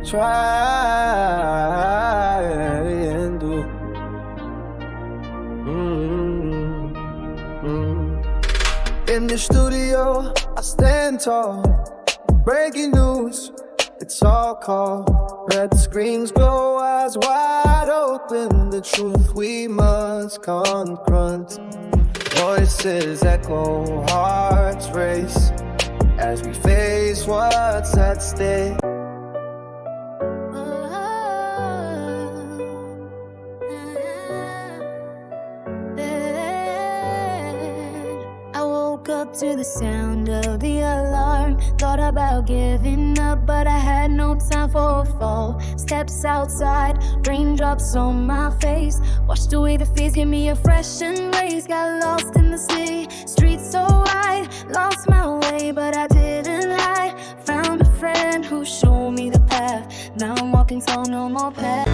try and do. In the studio, I stand tall. Breaking news, it's all called. Red screens glow, eyes wide open. The truth we must confront. Voices echo, hearts race as we face what's at stake. Up to the sound of the alarm. Thought about giving up, but I had no time for a fall. Steps outside, raindrops on my face. Washed away the fears, give me a fresh embrace. Got lost in the city, streets so wide. Lost my way, but I didn't lie. Found a friend who showed me the path. Now I'm walking tall, no more path.